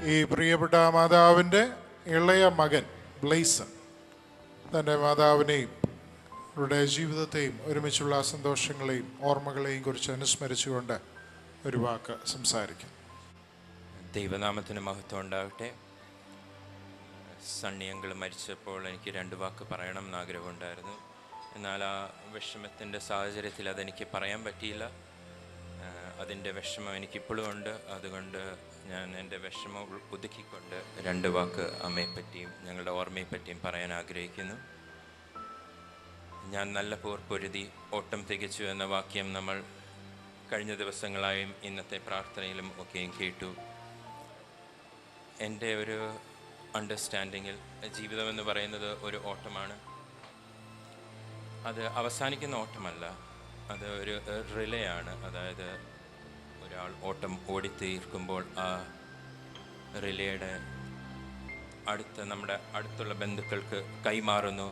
ഈ പ്രിയപ്പെട്ട മാതാവിൻ്റെ ഇളയ മകൻ ബ്ലെയ്സൺ തൻ്റെ മാതാവിനെയും അവരുടെ ജീവിതത്തെയും ഒരുമിച്ചുള്ള സന്തോഷങ്ങളെയും ഓർമ്മകളെയും കുറിച്ച് അനുസ്മരിച്ചുകൊണ്ട് ഒരു വാക്ക് സംസാരിക്കും. ദൈവനാമത്തിന് മഹത്വം ഉണ്ടാകട്ടെ. സണ്ണി അങ്കിൾ മരിച്ചപ്പോൾ എനിക്ക് 2 വാക്ക് പറയണം എന്നാഗ്രഹമുണ്ടായിരുന്നു. എന്നാൽ ആ വിഷമത്തിൻ്റെ സാഹചര്യത്തിൽ അതെനിക്ക് പറയാൻ പറ്റിയില്ല. അതിൻ്റെ വിഷമം എനിക്കിപ്പോഴും ഉണ്ട്. അതുകൊണ്ട് ഞാൻ എൻ്റെ വിഷമം ഒതുക്കിക്കൊണ്ട് 2 വാക്ക് അമ്മയെപ്പറ്റിയും ഞങ്ങളുടെ ഓർമ്മയെപ്പറ്റിയും പറയാൻ ആഗ്രഹിക്കുന്നു. ഞാൻ നല്ല പോർ പൊരുതി ഓട്ടം തികച്ചു എന്ന വാക്യം നമ്മൾ കഴിഞ്ഞ ദിവസങ്ങളായും ഇന്നത്തെ പ്രാർത്ഥനയിലും ഒക്കെയും കേട്ടു. എൻ്റെ ഒരു അണ്ടർസ്റ്റാൻഡിങ്ങിൽ ജീവിതമെന്ന് പറയുന്നത് ഒരു ഓട്ടമാണ്. അത് അവസാനിക്കുന്ന ഓട്ടമല്ല, അത് ഒരു റിലേ ആണ്. അതായത് ഒരാൾ ഓട്ടം ഓടിത്തീർക്കുമ്പോൾ ആ റിലേയുടെ നമ്മുടെ അടുത്തുള്ള ബന്ധുക്കൾക്ക് കൈമാറുന്നു,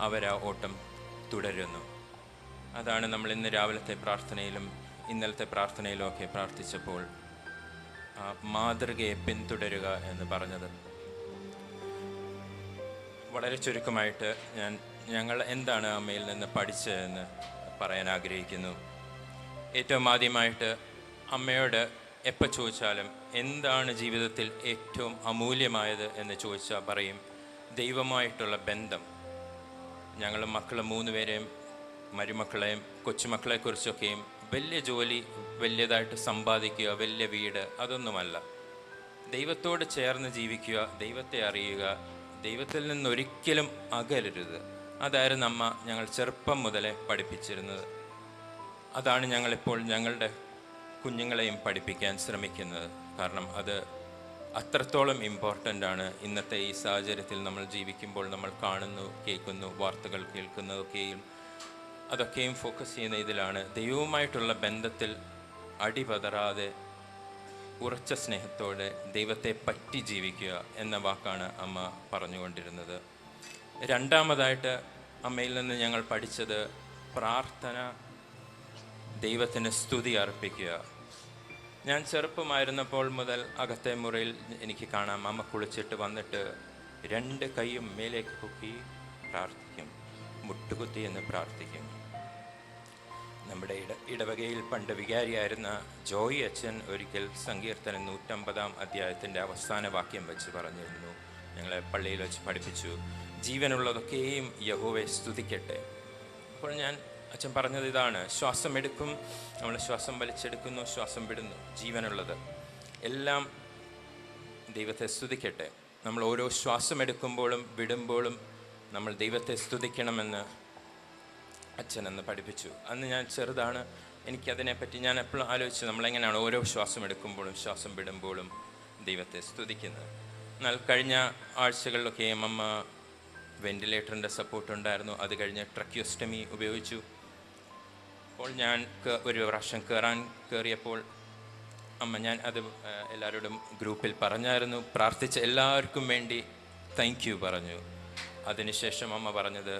അവരാ ഓട്ടം തുടരുന്നു. അതാണ് നമ്മൾ ഇന്ന് രാവിലത്തെ പ്രാർത്ഥനയിലും ഇന്നലത്തെ പ്രാർത്ഥനയിലും ഒക്കെ പ്രാർത്ഥിച്ചപ്പോൾ ആ മാതൃകയെ പിന്തുടരുക എന്ന് പറഞ്ഞത്. വളരെ ചുരുക്കമായിട്ട് ഞങ്ങൾ എന്താണ് അമ്മയിൽ നിന്ന് പഠിച്ചതെന്ന് പറയാൻ ആഗ്രഹിക്കുന്നു. ഏറ്റവും ആദ്യമായിട്ട് അമ്മയോട് എപ്പോൾ ചോദിച്ചാലും എന്താണ് ജീവിതത്തിൽ ഏറ്റവും അമൂല്യമായത് എന്ന് ചോദിച്ചാൽ പറയും ദൈവമായിട്ടുള്ള ബന്ധം. ഞങ്ങൾ മക്കൾ 3 പേരെയും മരുമക്കളെയും കൊച്ചുമക്കളെക്കുറിച്ചൊക്കെയും വലിയ ജോലി, വലിയതായിട്ട് സമ്പാദിക്കുക, വലിയ വീട്, അതൊന്നുമല്ല. ദൈവത്തോട് ചേർന്ന് ജീവിക്കുക, ദൈവത്തെ അറിയുക, ദൈവത്തിൽ നിന്നൊരിക്കലും അകലരുത്. അതായിരുന്നു അമ്മ ഞങ്ങൾ ചെറുപ്പം മുതലേ പഠിപ്പിച്ചിരുന്നത്. അതാണ് ഞങ്ങളിപ്പോൾ ഞങ്ങളുടെ കുഞ്ഞുങ്ങളെയും പഠിപ്പിക്കാൻ ശ്രമിക്കുന്നത്. കാരണം അത് അത്രത്തോളം ഇമ്പോർട്ടൻ്റ് ആണ്. ഇന്നത്തെ ഈ സാഹചര്യത്തിൽ നമ്മൾ ജീവിക്കുമ്പോൾ നമ്മൾ കാണുന്നു, കേൾക്കുന്നു, വാർത്തകൾ കേൾക്കുന്നതൊക്കെയും അതൊക്കെയും ഫോക്കസ് ചെയ്യുന്ന ഇതിലാണ്. ദൈവവുമായിട്ടുള്ള ബന്ധത്തിൽ അടിപതറാതെ ഉറച്ച സ്നേഹത്തോടെ ദൈവത്തെ പറ്റി ജീവിക്കുക എന്ന വാക്കാണ് അമ്മ പറഞ്ഞുകൊണ്ടിരുന്നത്. രണ്ടാമതായിട്ട് അമ്മയിൽ നിന്ന് ഞങ്ങൾ പഠിച്ചത് പ്രാർത്ഥന, ദൈവത്തിന് സ്തുതി അർപ്പിക്കുക. ഞാൻ ചെറുപ്പമായിരുന്നപ്പോൾ മുതൽ അകത്തെ മുറിയിൽ എനിക്ക് കാണാം, അമ്മ കുളിച്ചിട്ട് വന്നിട്ട് 2 കൈയും മേലേക്ക് പൊക്കി പ്രാർത്ഥിക്കും, മുട്ടുകുത്തി എന്ന് പ്രാർത്ഥിക്കും. നമ്മുടെ ഇടവകയിൽ പണ്ട് വികാരിയായിരുന്ന ജോയി അച്ഛൻ ഒരിക്കൽ സങ്കീർത്തനം 150-ാം അധ്യായത്തിൻ്റെ അവസാന വാക്യം വെച്ച് പറഞ്ഞിരുന്നു. ഞങ്ങളെ പള്ളിയിൽ വെച്ച് പഠിപ്പിച്ചു, ജീവനുള്ളതൊക്കെയും യഹോവയെ സ്തുതിക്കട്ടെ. അപ്പോൾ അച്ഛൻ പറഞ്ഞത് ഇതാണ്, ശ്വാസം എടുക്കും, നമ്മൾ ശ്വാസം വലിച്ചെടുക്കുന്നു, ശ്വാസം വിടുന്നു, ജീവനുള്ളത് എല്ലാം ദൈവത്തെ സ്തുതിക്കട്ടെ. നമ്മൾ ഓരോ ശ്വാസം എടുക്കുമ്പോഴും വിടുമ്പോഴും നമ്മൾ ദൈവത്തെ സ്തുതിക്കണമെന്ന് അച്ഛനെന്ന് പഠിപ്പിച്ചു. അന്ന് ഞാൻ ചെറുതാണ്, എനിക്കതിനെപ്പറ്റി ഞാൻ എപ്പോഴും ആലോചിച്ചു നമ്മളെങ്ങനെയാണ് ഓരോ ശ്വാസം എടുക്കുമ്പോഴും ശ്വാസം വിടുമ്പോഴും ദൈവത്തെ സ്തുതിക്കുന്നത്. എന്നാൽ കഴിഞ്ഞ ആഴ്ചകളിലൊക്കെയും അമ്മ വെൻറ്റിലേറ്ററിൻ്റെ സപ്പോർട്ട് ഉണ്ടായിരുന്നു. അത് കഴിഞ്ഞ് ട്രക്യോസ്റ്റമി ഉപയോഗിച്ചു. അപ്പോൾ ഞാൻ ഒരു പ്രാവശ്യം കയറിയപ്പോൾ ഞാൻ അത് എല്ലാവരോടും ഗ്രൂപ്പിൽ പറഞ്ഞായിരുന്നു. പ്രാർത്ഥിച്ച എല്ലാവർക്കും വേണ്ടി താങ്ക് യു പറഞ്ഞു. അതിനുശേഷം അമ്മ പറഞ്ഞത്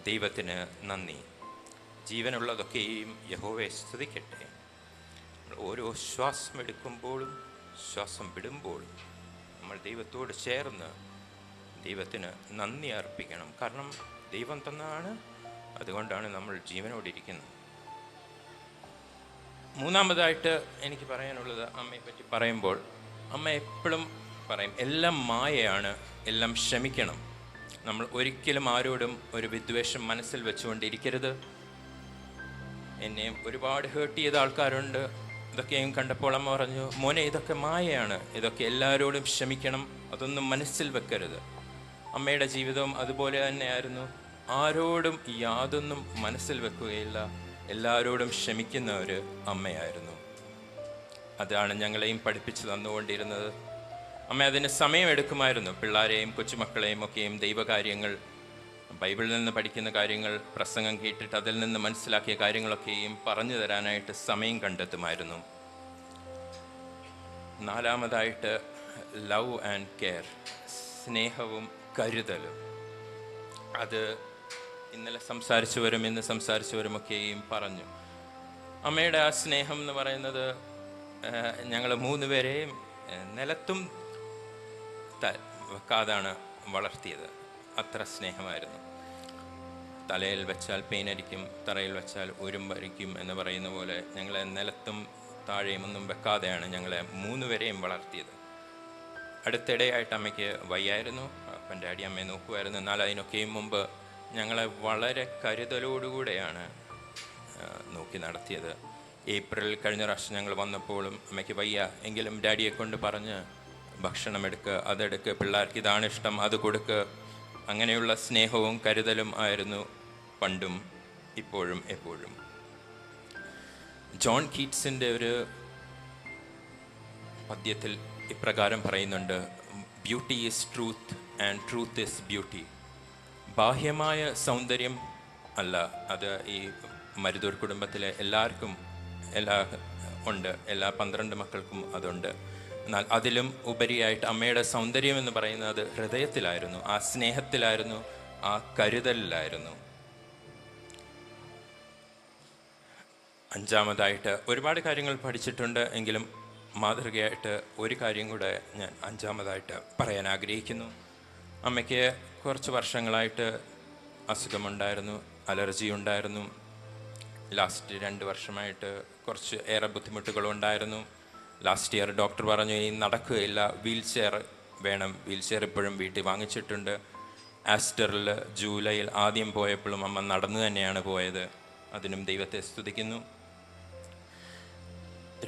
ദൈവത്തിന് നന്ദി, ജീവനുള്ളതൊക്കെയും യഹോവയെ സ്തുതിക്കട്ടെ. ഓരോ ശ്വാസം എടുക്കുമ്പോഴും ശ്വാസം വിടുമ്പോഴും നമ്മൾ ദൈവത്തോട് ചേർന്ന് ദൈവത്തിന് നന്ദി അർപ്പിക്കണം. കാരണം ദൈവം തന്നതാണ്, അതുകൊണ്ടാണ് നമ്മൾ ജീവനോടിരിക്കുന്നത്. മൂന്നാമതായിട്ട് എനിക്ക് പറയാനുള്ളത്, അമ്മയെപ്പറ്റി പറയുമ്പോൾ അമ്മ എപ്പോഴും പറയും എല്ലാം മായയാണ്, എല്ലാം ക്ഷമിക്കണം. നമ്മൾ ഒരിക്കലും ആരോടും ഒരു വിദ്വേഷം മനസ്സിൽ വെച്ചുകൊണ്ടിരിക്കരുത്. എന്നെയും ഒരുപാട് ഹേർട്ട് ചെയ്ത ആൾക്കാരുണ്ട്. ഇതൊക്കെയും കണ്ടപ്പോൾ അമ്മ പറഞ്ഞു, മോനെ ഇതൊക്കെ മായയാണ്, ഇതൊക്കെ എല്ലാവരോടും ക്ഷമിക്കണം, അതൊന്നും മനസ്സിൽ വെക്കരുത്. അമ്മയുടെ ജീവിതവും അതുപോലെ തന്നെയായിരുന്നു. ആരോടും യാതൊന്നും മനസ്സിൽ വെക്കുകയില്ല, എല്ലാവരോടും ക്ഷമിക്കുന്ന ഒരു അമ്മയായിരുന്നു. അതാണ് ഞങ്ങളെയും പഠിപ്പിച്ചു തന്നുകൊണ്ടിരുന്നത്. അമ്മ അതിന് സമയമെടുക്കുമായിരുന്നു. പിള്ളേരെയും കൊച്ചുമക്കളെയും ഒക്കെയും ദൈവകാര്യങ്ങൾ, ബൈബിളിൽ നിന്ന് പഠിക്കുന്ന കാര്യങ്ങൾ, പ്രസംഗം കേട്ടിട്ട് അതിൽ നിന്ന് മനസ്സിലാക്കിയ കാര്യങ്ങളൊക്കെയും പറഞ്ഞു തരാനായിട്ട് സമയം കണ്ടെത്തുമായിരുന്നു. നാലാമതായിട്ട് ലവ് ആൻഡ് കെയർ, സ്നേഹവും കരുതലും. അത് ഇന്നലെ സംസാരിച്ചവരും ഇന്ന് സംസാരിച്ചവരുമൊക്കെയും പറഞ്ഞു. അമ്മയുടെ ആ സ്നേഹം എന്ന് പറയുന്നത് ഞങ്ങൾ 3 പേരെയും നിലത്തും വെക്കാതാണ് വളർത്തിയത്. അത്ര സ്നേഹമായിരുന്നു. തലയിൽ വെച്ചാൽ പെയിനരിക്കും, തറയിൽ വെച്ചാൽ ഉരുമ്പരിക്കും എന്ന് പറയുന്ന പോലെ ഞങ്ങളെ നിലത്തും താഴെയും ഒന്നും വെക്കാതെയാണ് ഞങ്ങളെ 3 പേരെയും വളർത്തിയത്. അടുത്തിടെയായിട്ട് അമ്മയ്ക്ക് വയ്യായിരുന്നു. അപ്പം ഡാഡി അമ്മയെ നോക്കുമായിരുന്നു. എന്നാൽ അതിനൊക്കെയും മുമ്പ് ഞങ്ങളെ വളരെ കരുതലോടുകൂടെയാണ് നോക്കി നടത്തിയത്. ഏപ്രിൽ കഴിഞ്ഞ പ്രാവശ്യം ഞങ്ങൾ വന്നപ്പോഴും അമ്മയ്ക്ക് വയ്യ എങ്കിലും ഡാഡിയെ കൊണ്ട് പറഞ്ഞ് ഭക്ഷണം എടുക്കുക, അതെടുക്കുക, പിള്ളേർക്ക് ഇതാണ് ഇഷ്ടം അത് കൊടുക്കുക, അങ്ങനെയുള്ള സ്നേഹവും കരുതലും ആയിരുന്നു പണ്ടും ഇപ്പോഴും എപ്പോഴും. ജോൺ കീറ്റ്സിൻ്റെ ഒരു പദ്യത്തിൽ ഇപ്രകാരം പറയുന്നുണ്ട്: beauty is truth and truth is beauty. ബാഹ്യമായ സൗന്ദര്യം അല്ല, അത് ഈ മരുതൂർ കുടുംബത്തിലെ എല്ലാവർക്കും ഉണ്ട്, എല്ലാ 12 മക്കൾക്കും അതുണ്ട്. എന്നാൽ അതിലും ഉപരിയായിട്ട് അമ്മയുടെ സൗന്ദര്യം എന്ന് പറയുന്നത് ഹൃദയത്തിലായിരുന്നു, ആ സ്നേഹത്തിലായിരുന്നു, ആ കരുതലിലായിരുന്നു. 5-മതായിട്ട് ഒരുപാട് കാര്യങ്ങൾ പഠിച്ചിട്ടുണ്ട് എങ്കിലും മാതൃകയായിട്ട് ഒരു കാര്യം കൂടെ ഞാൻ 5-മതായിട്ട് പറയാൻ ആഗ്രഹിക്കുന്നു. അമ്മയ്ക്ക് കുറച്ച് വർഷങ്ങളായിട്ട് അസുഖമുണ്ടായിരുന്നു, അലർജി ഉണ്ടായിരുന്നു. ലാസ്റ്റ് 2 വർഷമായിട്ട് കുറച്ച് ഏറെ ബുദ്ധിമുട്ടുകളുണ്ടായിരുന്നു. ലാസ്റ്റ് ഇയർ ഡോക്ടർ പറഞ്ഞു ഈ നടക്കുകയില്ല, വീൽ ചെയർ വേണം. വീൽ ചെയർ ഇപ്പോഴും വീട്ടിൽ വാങ്ങിച്ചിട്ടുണ്ട്. ആസ്റ്ററിൽ ജൂലൈയിൽ ആദ്യം പോയപ്പോഴും അമ്മ നടന്നു തന്നെയാണ് പോയത്. അതിനും ദൈവത്തെ സ്തുതിക്കുന്നു.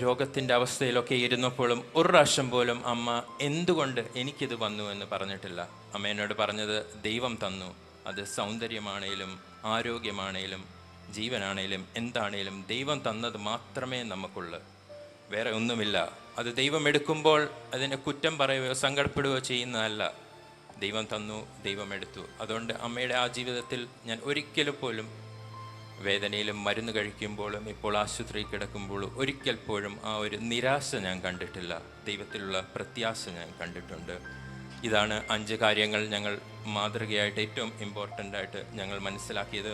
രോഗത്തിൻ്റെ അവസ്ഥയിലൊക്കെ ഇരുന്നപ്പോഴും ഒരു പ്രാവശ്യം പോലും അമ്മ എന്തുകൊണ്ട് എനിക്കിത് വന്നു എന്ന് പറഞ്ഞിട്ടില്ല. അമ്മ എന്നോട് പറഞ്ഞത് ദൈവം തന്നു, അത് സൗന്ദര്യമാണേലും ആരോഗ്യമാണേലും ജീവനാണേലും എന്താണേലും ദൈവം തന്നത് മാത്രമേ നമുക്കുള്ളൂ, വേറെ ഒന്നുമില്ല. അത് ദൈവം എടുക്കുമ്പോൾ അതിനെ കുറ്റം പറയുകയോ സങ്കടപ്പെടുകയോ ചെയ്യുന്നതല്ല. ദൈവം തന്നു, ദൈവം എടുത്തു. അതുകൊണ്ട് അമ്മയുടെ ആ ജീവിതത്തിൽ ഞാൻ ഒരിക്കലും പോലും വേദനയിലും മരുന്ന് കഴിക്കുമ്പോഴും ഇപ്പോൾ ആശുപത്രി കിടക്കുമ്പോഴും ഒരിക്കൽ പോലും ആ ഒരു നിരാശ ഞാൻ കണ്ടിട്ടില്ല. ദൈവത്തിലുള്ള പ്രത്യാശ ഞാൻ കണ്ടിട്ടുണ്ട്. ഇതാണ് 5 കാര്യങ്ങൾ ഞങ്ങൾ മാതൃകയായിട്ട് ഏറ്റവും ഇമ്പോർട്ടൻ്റ് ആയിട്ട് ഞങ്ങൾ മനസ്സിലാക്കിയത്.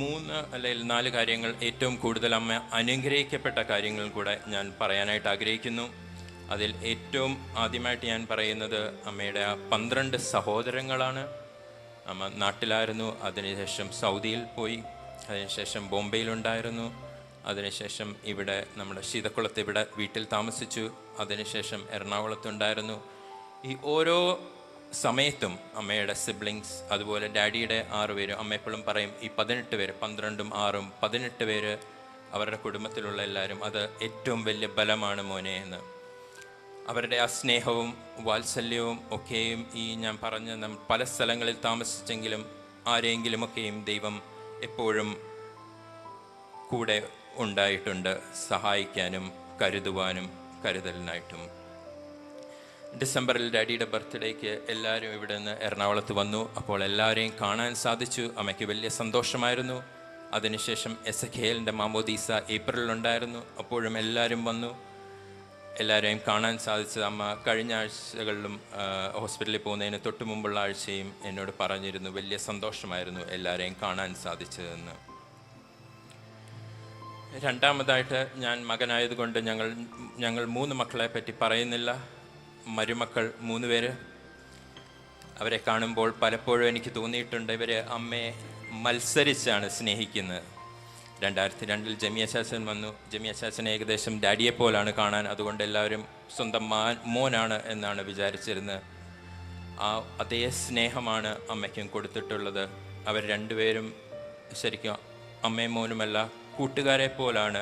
3 അല്ലെങ്കിൽ 4 കാര്യങ്ങൾ ഏറ്റവും കൂടുതൽ അമ്മ അനുഗ്രഹിക്കപ്പെട്ട കാര്യങ്ങൾ കൂടെ ഞാൻ പറയാനായിട്ട് ആഗ്രഹിക്കുന്നു. അതിൽ ഏറ്റവും ആദ്യമായിട്ട് ഞാൻ പറയുന്നത് അമ്മയുടെ ആ 12 സഹോദരങ്ങളാണ്. അമ്മ നാട്ടിലായിരുന്നു, അതിനുശേഷം സൗദിയിൽ പോയി, അതിനുശേഷം ബോംബെയിലുണ്ടായിരുന്നു, അതിനുശേഷം ഇവിടെ നമ്മുടെ ശീതക്കുളത്ത് ഇവിടെ വീട്ടിൽ താമസിച്ചു, അതിനുശേഷം എറണാകുളത്തുണ്ടായിരുന്നു. ഈ ഓരോ സമയത്തും അമ്മയുടെ സിബ്ലിങ്സ്, അതുപോലെ ഡാഡിയുടെ 6 പേര്, അമ്മ എപ്പോഴും പറയും ഈ 18 പേര്, 12ഉം 6ഉം 18 പേര് അവരുടെ കുടുംബത്തിലുള്ള എല്ലാവരും, അത് ഏറ്റവും വലിയ ബലമാണ് മോനെ എന്ന്. അവരുടെ ആ സ്നേഹവും വാത്സല്യവും ഒക്കെയും ഈ ഞാൻ പറഞ്ഞ പല സ്ഥലങ്ങളിൽ താമസിച്ചെങ്കിലും ആരെങ്കിലുമൊക്കെയും ദൈവം എപ്പോഴും കൂടെ ഉണ്ടായിട്ടുണ്ട്, സഹായിക്കാനും കരുതുവാനും കരുതലിനായിട്ടും. ഡിസംബറിൽ ഡാഡിയുടെ ബർത്ത്ഡേക്ക് എല്ലാവരും ഇവിടെ നിന്ന് എറണാകുളത്ത് വന്നു. അപ്പോൾ എല്ലാവരെയും കാണാൻ സാധിച്ചു. അമ്മയ്ക്ക് വലിയ സന്തോഷമായിരുന്നു. അതിനുശേഷം എസഖേലിൻ്റെ മാമോദീസ ഏപ്രിലുണ്ടായിരുന്നു. അപ്പോഴും എല്ലാവരും വന്നു, എല്ലാവരെയും കാണാൻ സാധിച്ചത്. അമ്മ കഴിഞ്ഞ ആഴ്ചകളിലും ഹോസ്പിറ്റലിൽ പോകുന്നതിന് തൊട്ട് മുമ്പുള്ള ആഴ്ചയും എന്നോട് പറഞ്ഞിരുന്നു വലിയ സന്തോഷമായിരുന്നു എല്ലാവരെയും കാണാൻ സാധിച്ചതെന്ന്. 2-മതായിട്ട് ഞാൻ മകനായതുകൊണ്ട് ഞങ്ങൾ 3 മക്കളെ പറ്റി പറയുന്നില്ല. മരുമക്കൾ 3 പേര്. അവരെ കാണുമ്പോൾ പലപ്പോഴും എനിക്ക് തോന്നിയിട്ടുണ്ട് ഇവർ അമ്മയെ മത്സരിച്ചാണ് സ്നേഹിക്കുന്നത്. 2002 ജമിയ ചാച്ചൻ വന്നു. ജമിയ ചാച്ചനെ ഏകദേശം ഡാഡിയെ പോലാണ് കാണാൻ, അതുകൊണ്ട് എല്ലാവരും സ്വന്തം മോനാണ് എന്നാണ് വിചാരിച്ചിരുന്നത്. ആ അതേ സ്നേഹമാണ് അമ്മയ്ക്കും കൊടുത്തിട്ടുള്ളത്. അവർ 2 പേരും ശരിക്കും അമ്മയും മോനുമല്ല, കൂട്ടുകാരെ പോലാണ്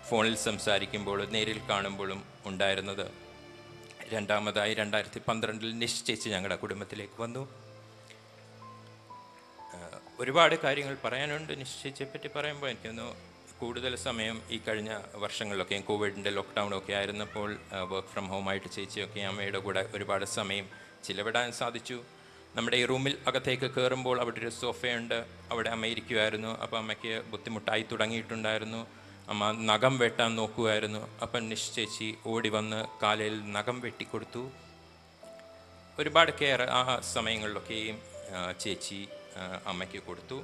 ഫോണിൽ സംസാരിക്കുമ്പോഴും നേരിൽ കാണുമ്പോഴും ഉണ്ടായിരുന്നത്. 2-മതായി 2012 നിശ്ചയിച്ച് ഞങ്ങളുടെ കുടുംബത്തിലേക്ക് വന്നു. ഒരുപാട് കാര്യങ്ങൾ പറയാനുണ്ട് നിശ്ചയിച്ചെ പറ്റി പറയുമ്പോൾ. എനിക്കൊന്ന് കൂടുതൽ സമയം ഈ കഴിഞ്ഞ വർഷങ്ങളിലൊക്കെ കോവിഡിൻ്റെ ലോക്ക്ഡൗണൊക്കെ ആയിരുന്നപ്പോൾ വർക്ക് ഫ്രം ഹോമായിട്ട് ചേച്ചിയൊക്കെ അമ്മയുടെ കൂടെ ഒരുപാട് സമയം ചിലവിടാൻ സാധിച്ചു. നമ്മുടെ ഈ റൂമിൽ അകത്തേക്ക് കയറുമ്പോൾ അവിടെ ഒരു സോഫയുണ്ട്, അവിടെ അമ്മ ഇരിക്കുമായിരുന്നു. അപ്പോൾ അമ്മയ്ക്ക് ബുദ്ധിമുട്ടായി തുടങ്ങിയിട്ടുണ്ടായിരുന്നു. അമ്മ നഖം വെട്ടാൻ നോക്കുമായിരുന്നു. അപ്പം നിശ്ചയിച്ച് ഓടി വന്ന് കാലിൽ നഖം വെട്ടിക്കൊടുത്തു. ഒരുപാട് കെയർ ആ സമയങ്ങളിലൊക്കെയും ചേച്ചി അമ്മയ്ക്ക് കൊടുത്തു.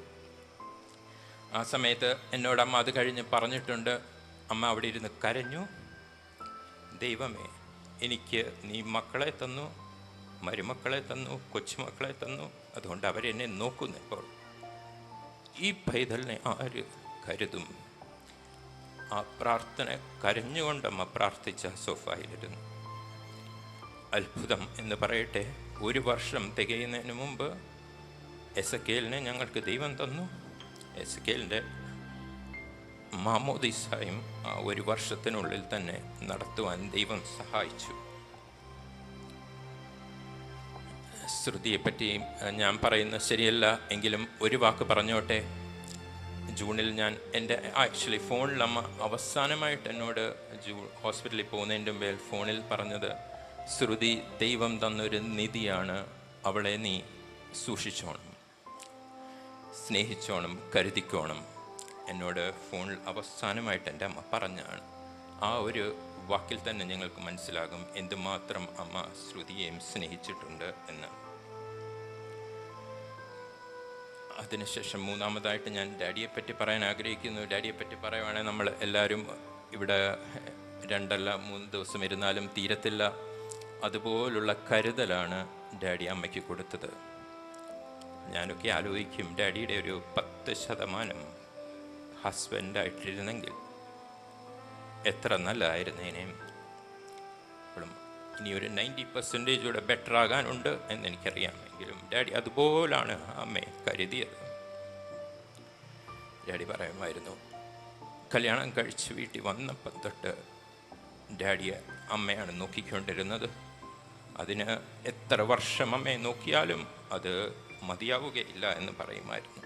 ആ സമയത്ത് എന്നോട് അമ്മ അത് കഴിഞ്ഞ് പറഞ്ഞിട്ടുണ്ട്, അമ്മ അവിടെ ഇരുന്ന് കരഞ്ഞു, ദൈവമേ എനിക്ക് നീ മക്കളെ തന്നു, മരുമക്കളെ തന്നു, കൊച്ചുമക്കളെ തന്നു, അതുകൊണ്ട് അവരെന്നെ നോക്കുന്നു. ഇപ്പോൾ ഈ പൈതലിനെ ആര് കരുതും? ആ പ്രാർത്ഥന കരഞ്ഞുകൊണ്ടമ്മ പ്രാർത്ഥിച്ച സോഫായിലിരുന്നു. അത്ഭുതം എന്ന് പറയട്ടെ, 1 വർഷം തികയുന്നതിന് മുമ്പ് എസക്കേലിനെ ഞങ്ങൾക്ക് ദൈവം തന്നു. എസക്കേലിൻ്റെ മാമോദീസായും ആ 1 വർഷത്തിനുള്ളിൽ തന്നെ നടത്തുവാൻ ദൈവം സഹായിച്ചു. ശ്രുതിയെപ്പറ്റി ഞാൻ പറയുന്നത് ശരിയല്ല എങ്കിലും ഒരു വാക്ക് പറഞ്ഞോട്ടെ. ജൂണിൽ ഞാൻ എൻ്റെ ആക്ച്വലി ഫോണിൽ അമ്മ അവസാനമായിട്ട് എന്നോട് ഹോസ്പിറ്റലിൽ പോകുന്നതിൻ്റെ മുമ്പേ ഫോണിൽ പറഞ്ഞത്, ശ്രുതി ദൈവം തന്നൊരു നിധിയാണ്, അവളെ നീ സൂക്ഷിച്ചോണം, സ്നേഹിച്ചോണം, കരുതിക്കോണം. എന്നോട് ഫോണിൽ അവസാനമായിട്ട് എൻ്റെ അമ്മ പറഞ്ഞാണ്. ആ ഒരു വാക്കിൽ തന്നെ ഞങ്ങൾക്ക് മനസ്സിലാകും എന്തുമാത്രം അമ്മ ശ്രുതിയെയും സ്നേഹിച്ചിട്ടുണ്ട് എന്ന്. അതിനുശേഷം മൂന്നാമതായിട്ട് ഞാൻ ഡാഡിയെപ്പറ്റി പറയാൻ ആഗ്രഹിക്കുന്നു. ഡാഡിയെപ്പറ്റി പറയുവാണെങ്കിൽ നമ്മൾ എല്ലാവരും ഇവിടെ 2-3 ദിവസം ഇരുന്നാലും തീരത്തില്ല. അതുപോലുള്ള കരുതലാണ് ഡാഡി അമ്മയ്ക്ക് കൊടുത്തത്. ഞാനൊക്കെ ആലോചിക്കും, ഡാഡിയുടെ ഒരു 10% ഹസ്ബൻഡായിട്ടിരുന്നെങ്കിൽ എത്ര നല്ലതായിരുന്നേനെ. ഇപ്പോഴും ഇനി ഒരു 90% കൂടെ ബെറ്റർ ആകാനുണ്ട് എന്നെനിക്കറിയാം. എങ്കിലും ഡാഡി അതുപോലാണ് അമ്മയെ കരുതിയത്. ഡാഡി പറയുമായിരുന്നു, കല്യാണം കഴിച്ച് വീട്ടിൽ വന്നപ്പം തൊട്ട് ഡാഡിയെ അമ്മയാണ് നോക്കിക്കൊണ്ടിരുന്നത്. അതിന് എത്ര വർഷം അമ്മയെ നോക്കിയാലും അത് മതിയാവുകയില്ല എന്ന് പറയുമായിരുന്നു.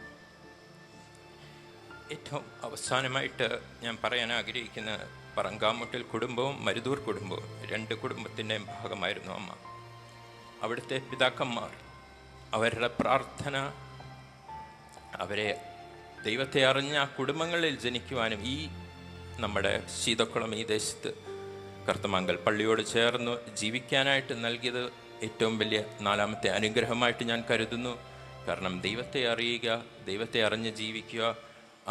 ഏറ്റവും അവസാനമായിട്ട് ഞാൻ പറയാൻ ആഗ്രഹിക്കുന്ന പറങ്കാമുട്ടിൽ കുടുംബവും മരുതൂർ കുടുംബവും 2 കുടുംബത്തിൻ്റെ ഭാഗമായിരുന്നു അമ്മ. അവിടുത്തെ പിതാക്കന്മാർ, അവരുടെ പ്രാർത്ഥന അവരെ ദൈവത്തെ അറിഞ്ഞ കുടുംബങ്ങളിൽ ജനിക്കുവാനും ഈ നമ്മുടെ ശീതക്കുളം ഈ ദേശത്ത് കർത്തമംഗൽ പള്ളിയോട് ചേർന്ന് ജീവിക്കാനായിട്ട് നൽകിയത് ഏറ്റവും വലിയ 4ാമത്തെ അനുഗ്രഹമായിട്ട് ഞാൻ കരുതുന്നു. കാരണം ദൈവത്തെ അറിയുക, ദൈവത്തെ അറിഞ്ഞ് ജീവിക്കുക,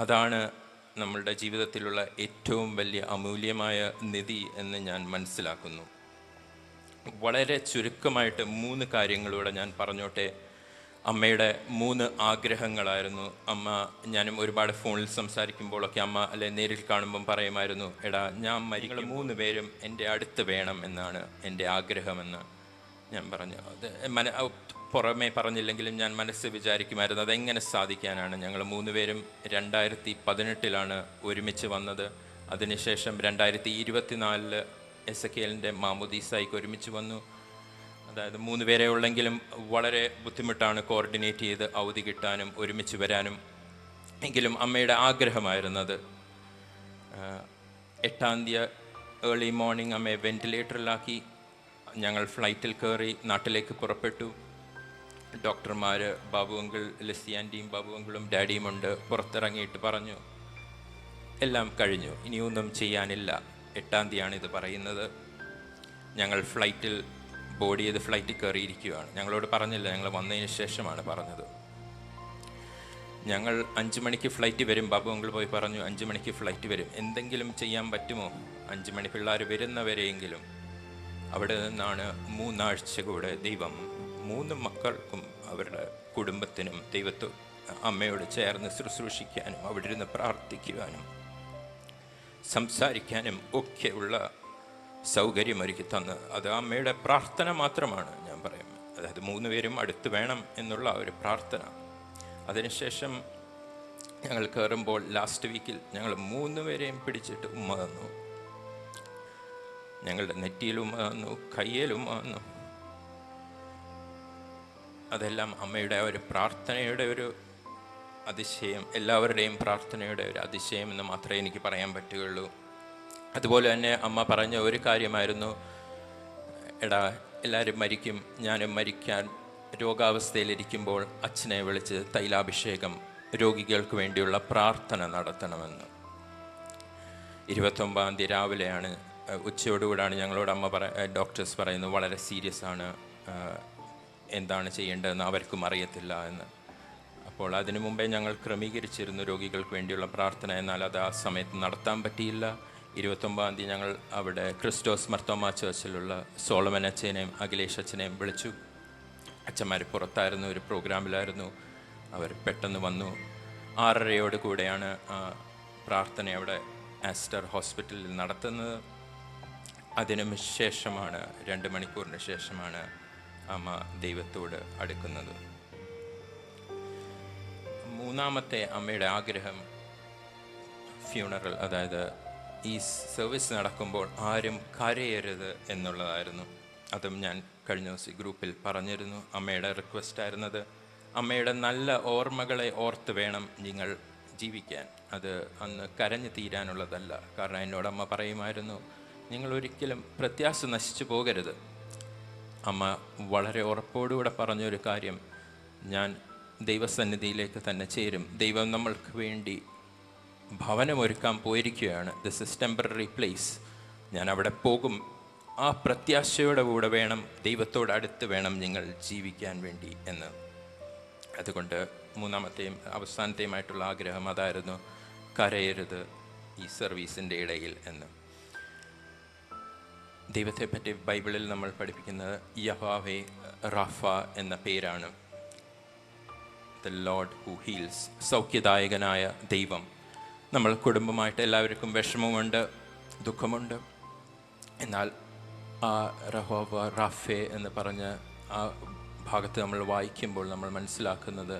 അതാണ് നമ്മളുടെ ജീവിതത്തിലുള്ള ഏറ്റവും വലിയ അമൂല്യമായ നിധി എന്ന് ഞാൻ മനസ്സിലാക്കുന്നു. വളരെ ചുരുക്കമായിട്ട് 3 കാര്യങ്ങളിലൂടെ ഞാൻ പറഞ്ഞോട്ടെ. അമ്മയുടെ 3 ആഗ്രഹങ്ങളായിരുന്നു. അമ്മ, ഞാനും ഒരുപാട് ഫോണിൽ സംസാരിക്കുമ്പോഴൊക്കെ അമ്മ അല്ലെ നേരിൽ കാണുമ്പം പറയുമായിരുന്നു, എടാ ഞാൻ നിങ്ങൾ 3 പേരും എൻ്റെ അടുത്ത് വേണം എന്നാണ് എൻ്റെ ആഗ്രഹമെന്ന് ഞാൻ പറഞ്ഞു. അത് പുറമേ പറഞ്ഞില്ലെങ്കിലും ഞാൻ മനസ്സ് വിചാരിക്കുമായിരുന്നു അതെങ്ങനെ സാധിക്കാനാണ്. ഞങ്ങൾ 3 പേരും 2018 ഒരുമിച്ച് വന്നത്. അതിനുശേഷം 2024 എസക്കേലിൻ്റെ മാമോദീസായിക്ക് ഒരുമിച്ച് വന്നു. അതായത് 3 പേരെ ഉള്ളെങ്കിലും വളരെ ബുദ്ധിമുട്ടാണ് കോർഡിനേറ്റ് ചെയ്ത് അവധി കിട്ടാനും ഒരുമിച്ച് വരാനും. എങ്കിലും അമ്മയുടെ ആഗ്രഹമായിരുന്നത്. 8-ാം തീയതി ഏർലി മോർണിംഗ് അമ്മയെ വെൻറ്റിലേറ്ററിലാക്കി. ഞങ്ങൾ ഫ്ലൈറ്റിൽ കയറി നാട്ടിലേക്ക് പുറപ്പെട്ടു. ഡോക്ടർമാർ ബാബു അങ്കിൾ, ലെസ്സി ആൻറ്റിയും ബാബു അങ്കിളും ഡാഡിയും ഉണ്ട്. പുറത്തിറങ്ങിയിട്ട് പറഞ്ഞു, എല്ലാം കഴിഞ്ഞു, ഇനിയൊന്നും ചെയ്യാനില്ല. 8-ാം തീയതിയാണ് ഇത് പറയുന്നത്. ഞങ്ങൾ ഫ്ലൈറ്റിൽ ബോർഡ് ചെയ്ത് ഫ്ലൈറ്റിൽ കയറിയിരിക്കുകയാണ്. ഞങ്ങളോട് പറഞ്ഞില്ല, ഞങ്ങൾ വന്നതിന് ശേഷമാണ് പറഞ്ഞത്. ഞങ്ങൾ 5 മണിക്ക് ഫ്ലൈറ്റ് വരും. ബാബു അങ്കിൾ പോയി പറഞ്ഞു 5 മണിക്ക് ഫ്ലൈറ്റ് വരും, എന്തെങ്കിലും ചെയ്യാൻ പറ്റുമോ? 5 മണി പിള്ളേർ വരുന്നവരെയെങ്കിലും. അവിടെ നിന്നാണ് 3 ആഴ്ച കൂടെ ദൈവം 3 മക്കൾക്കും അവരുടെ കുടുംബത്തിനും ദൈവത്തെ അമ്മയോട് ചേർന്ന് ശുശ്രൂഷിക്കാനും അവിടെ ഇരുന്ന് പ്രാർത്ഥിക്കുവാനും സംസാരിക്കാനും ഒക്കെയുള്ള സൗകര്യമൊരുക്കി തന്ന്. അത് അമ്മയുടെ പ്രാർത്ഥന മാത്രമാണ് ഞാൻ പറയും. അതായത് 3 പേരും അടുത്ത് വേണം എന്നുള്ള ഒരു പ്രാർത്ഥന. അതിനുശേഷം ഞങ്ങൾ കയറുമ്പോൾ ലാസ്റ്റ് വീക്കിൽ ഞങ്ങൾ 3 പേരെയും പിടിച്ചിട്ട് ഉമ്മ തന്നു. ഞങ്ങളുടെ നെറ്റിയിൽ ഉമ്മ തന്നു, കയ്യിൽ ഉമ്മ തന്നു. അതെല്ലാം അമ്മയുടെ ഒരു പ്രാർത്ഥനയുടെ ഒരു അതിശയം, എല്ലാവരുടെയും പ്രാർത്ഥനയുടെ ഒരു അതിശയം എന്ന് മാത്രമേ എനിക്ക് പറയാൻ പറ്റുകയുള്ളൂ. അതുപോലെ തന്നെ അമ്മ പറഞ്ഞ ഒരു കാര്യമായിരുന്നു, എടാ എല്ലാവരും മരിക്കും, ഞാനും മരിക്കാൻ രോഗാവസ്ഥയിലിരിക്കുമ്പോൾ അച്ഛനെ വിളിച്ച് തൈലാഭിഷേകം, രോഗികൾക്ക് വേണ്ടിയുള്ള പ്രാർത്ഥന നടത്തണമെന്ന്. 29-ാം തീയതി രാവിലെയാണ്, ഉച്ചയോടുകൂടാണ് ഞങ്ങളോട് അമ്മ ഡോക്ടേഴ്സ് പറയുന്നു വളരെ സീരിയസ് ആണ്, എന്താണ് ചെയ്യേണ്ടതെന്ന് അവർക്കും അറിയത്തില്ല എന്ന്. അപ്പോൾ അതിനു മുമ്പേ ഞങ്ങൾ ക്രമീകരിച്ചിരുന്നു രോഗികൾക്ക് വേണ്ടിയുള്ള പ്രാർത്ഥന. എന്നാൽ അത് ആ സമയത്ത് നടത്താൻ പറ്റിയില്ല. 29-ാം തീയതി ഞങ്ങൾ അവിടെ ക്രിസ്റ്റോസ് മർത്തോമ ചേർച്ചിലുള്ള സോളമൻ അച്ഛനെയും അഖിലേഷ് അച്ഛനെയും വിളിച്ചു. അച്ഛന്മാർ പുറത്തായിരുന്നു, ഒരു പ്രോഗ്രാമിലായിരുന്നു. അവർ പെട്ടെന്ന് വന്നു. 6:30 കൂടെയാണ് പ്രാർത്ഥന അവിടെ ആസ്റ്റർ ഹോസ്പിറ്റലിൽ നടത്തുന്നത്. അതിനു ശേഷമാണ് 2 മണിക്കൂറിന് ശേഷമാണ് അമ്മ ദൈവത്തോട് അടുക്കുന്നത്. 3-ാമത്തെ അമ്മയുടെ ആഗ്രഹം ഫ്യൂണറൽ, അതായത് ഈ സർവീസ് നടക്കുമ്പോൾ ആരും കരയരുത് എന്നുള്ളതായിരുന്നു. അതും ഞാൻ കഴിഞ്ഞ ദിവസം ഗ്രൂപ്പിൽ പറഞ്ഞിരുന്നു. അമ്മയുടെ റിക്വസ്റ്റായിരുന്നത് അമ്മയുടെ നല്ല ഓർമ്മകളെ ഓർത്ത് വേണം നിങ്ങൾ ജീവിക്കാൻ. അത് അന്ന് കരഞ്ഞു തീരാനുള്ളതല്ല. കാരണം എന്നോട് അമ്മ പറയുമായിരുന്നു, നിങ്ങൾ ഒരിക്കലും പ്രത്യാശ നശിച്ചു പോകരുത്. അമ്മ വളരെ ഉറപ്പോടുകൂടെ പറഞ്ഞൊരു കാര്യം, ഞാൻ ദൈവസന്നിധിയിലേക്ക് തന്നെ ചേരും. ദൈവം നമ്മൾക്ക് വേണ്ടി ഭവനമൊരുക്കാൻ പോയിരിക്കുകയാണ്. This is temporary place. ഞാൻ അവിടെ പോകും. ആ പ്രത്യാശയോടെ കൂടെ വേണം, ദൈവത്തോടടുത്ത് വേണം നിങ്ങൾ ജീവിക്കാൻ വേണ്ടി എന്ന്. അതുകൊണ്ട് 3-ാമത്തെയും അവസാനത്തെയുമായിട്ടുള്ള ആഗ്രഹം അതായിരുന്നു, കരയരുത് ഈ സർവീസിൻ്റെ ഇടയിൽ എന്ന്. ദൈവത്തെപ്പറ്റി ബൈബിളിൽ നമ്മൾ പഠിപ്പിക്കുന്നത് യഹോവേ റാഫ എന്ന പേരാണ്. ദ ലോർഡ് ഹു ഹീൽസ്, സൗഖ്യദായകനായ ദൈവം. നമ്മൾ കുടുംബമായിട്ട് എല്ലാവർക്കും വിഷമമുണ്ട്, ദുഃഖമുണ്ട്. എന്നാൽ ആ യഹോവ റാഫെ എന്ന് പറഞ്ഞ ആ ഭാഗത്ത് നമ്മൾ വായിക്കുമ്പോൾ നമ്മൾ മനസ്സിലാക്കുന്നത്,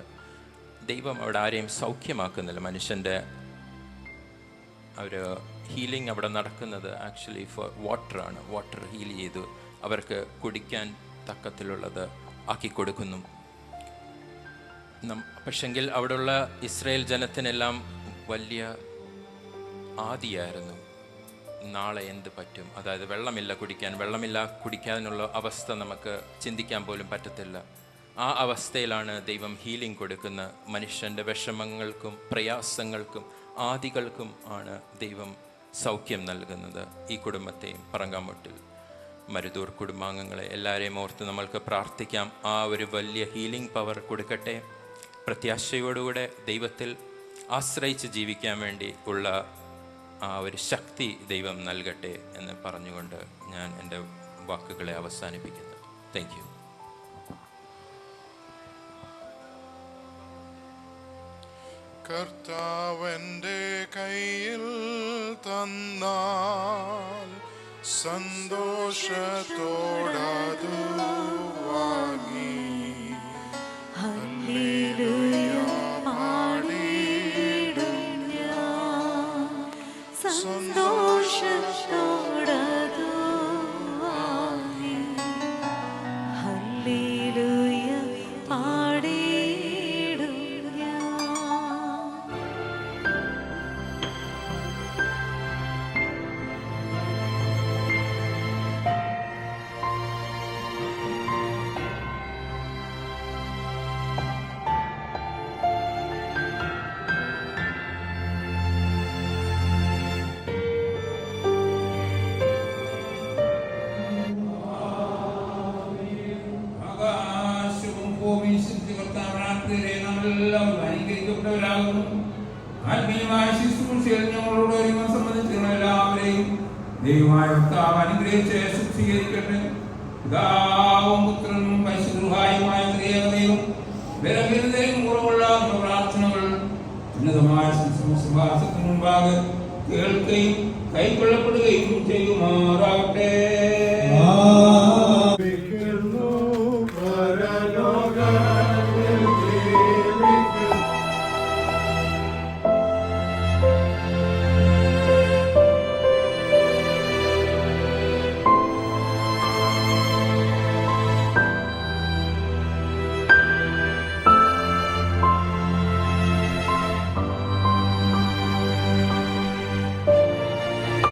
ദൈവം അവിടെ ആരെയും സൗഖ്യമാക്കുന്നില്ല. മനുഷ്യൻ്റെ ഒരു ഹീലിംഗ് അവിടെ നടക്കുന്നത് ആക്ച്വലി ഫോർ വാട്ടറാണ്. വാട്ടർ ഹീൽ ചെയ്തു അവർക്ക് കുടിക്കാൻ തക്കത്തിലുള്ളത് ആക്കി കൊടുക്കുന്നു. പക്ഷെങ്കിൽ അവിടെയുള്ള ഇസ്രായേൽ ജനത്തിനെല്ലാം വലിയ ആദിയായിരുന്നു, നാളെ എന്ത് പറ്റും. അതായത് വെള്ളമില്ല കുടിക്കാനുള്ള അവസ്ഥ നമുക്ക് ചിന്തിക്കാൻ പോലും പറ്റത്തില്ല. ആ അവസ്ഥയിലാണ് ദൈവം ഹീലിംഗ് കൊടുക്കുന്ന. മനുഷ്യൻ്റെ വിഷമങ്ങൾക്കും പ്രയാസങ്ങൾക്കും ആദികൾക്കും ആണ് ദൈവം സൗഖ്യം നൽകുന്നത്. ഈ കുടുംബത്തെയും പറങ്കാമുട്ടിൽ മരുതൂർ കുടുംബാംഗങ്ങളെ എല്ലാവരെയും ഓർത്ത് നമ്മൾക്ക് പ്രാർത്ഥിക്കാം. ആ ഒരു വലിയ ഹീലിംഗ് പവർ കൊടുക്കട്ടെ. പ്രത്യാശയോടുകൂടെ ദൈവത്തിൽ ആശ്രയിച്ച് ജീവിക്കാൻ വേണ്ടി ഉള്ള ആ ഒരു ശക്തി ദൈവം നൽകട്ടെ എന്ന് പറഞ്ഞുകൊണ്ട് ഞാൻ എൻ്റെ വാക്കുകളെ അവസാനിപ്പിക്കുന്നു. Thank you. കർത്താവന്റെ കയ്യിൽ തന്നാൽ സന്തോഷത്തോടതു വാങ്ങി ഹല്ലേലൂയ പാടിയിടും ഞാൻ. സന്തോഷത്തോടതു വാങ്ങി ഹല്ലേലൂയ പാടിയിടും ഞാൻ. ആത്മീയമായ ശുശ്രൂഷയിൽ ഞങ്ങളോട് ഒരുങ്ങാൻ സംബന്ധിച്ചുള്ള എല്ലാവരെയും ദൈവമായ കർത്താവ് അനുഗ്രഹിച്ച് ശുദ്ധീകരിക്കട്ടെ. പിതാവും പുത്രനും പരിശുദ്ധനുമായ ത്രിയേകദൈവം ബലഹീനതയും കുറവുള്ള പ്രാർത്ഥനകൾ ഉന്നതമായ സിംഹാസനത്തിന് മുൻപാകെ കേൾക്കുകയും കൈക്കൊള്ളപ്പെടുകയും ചെയ്യുമാറാകട്ടെ.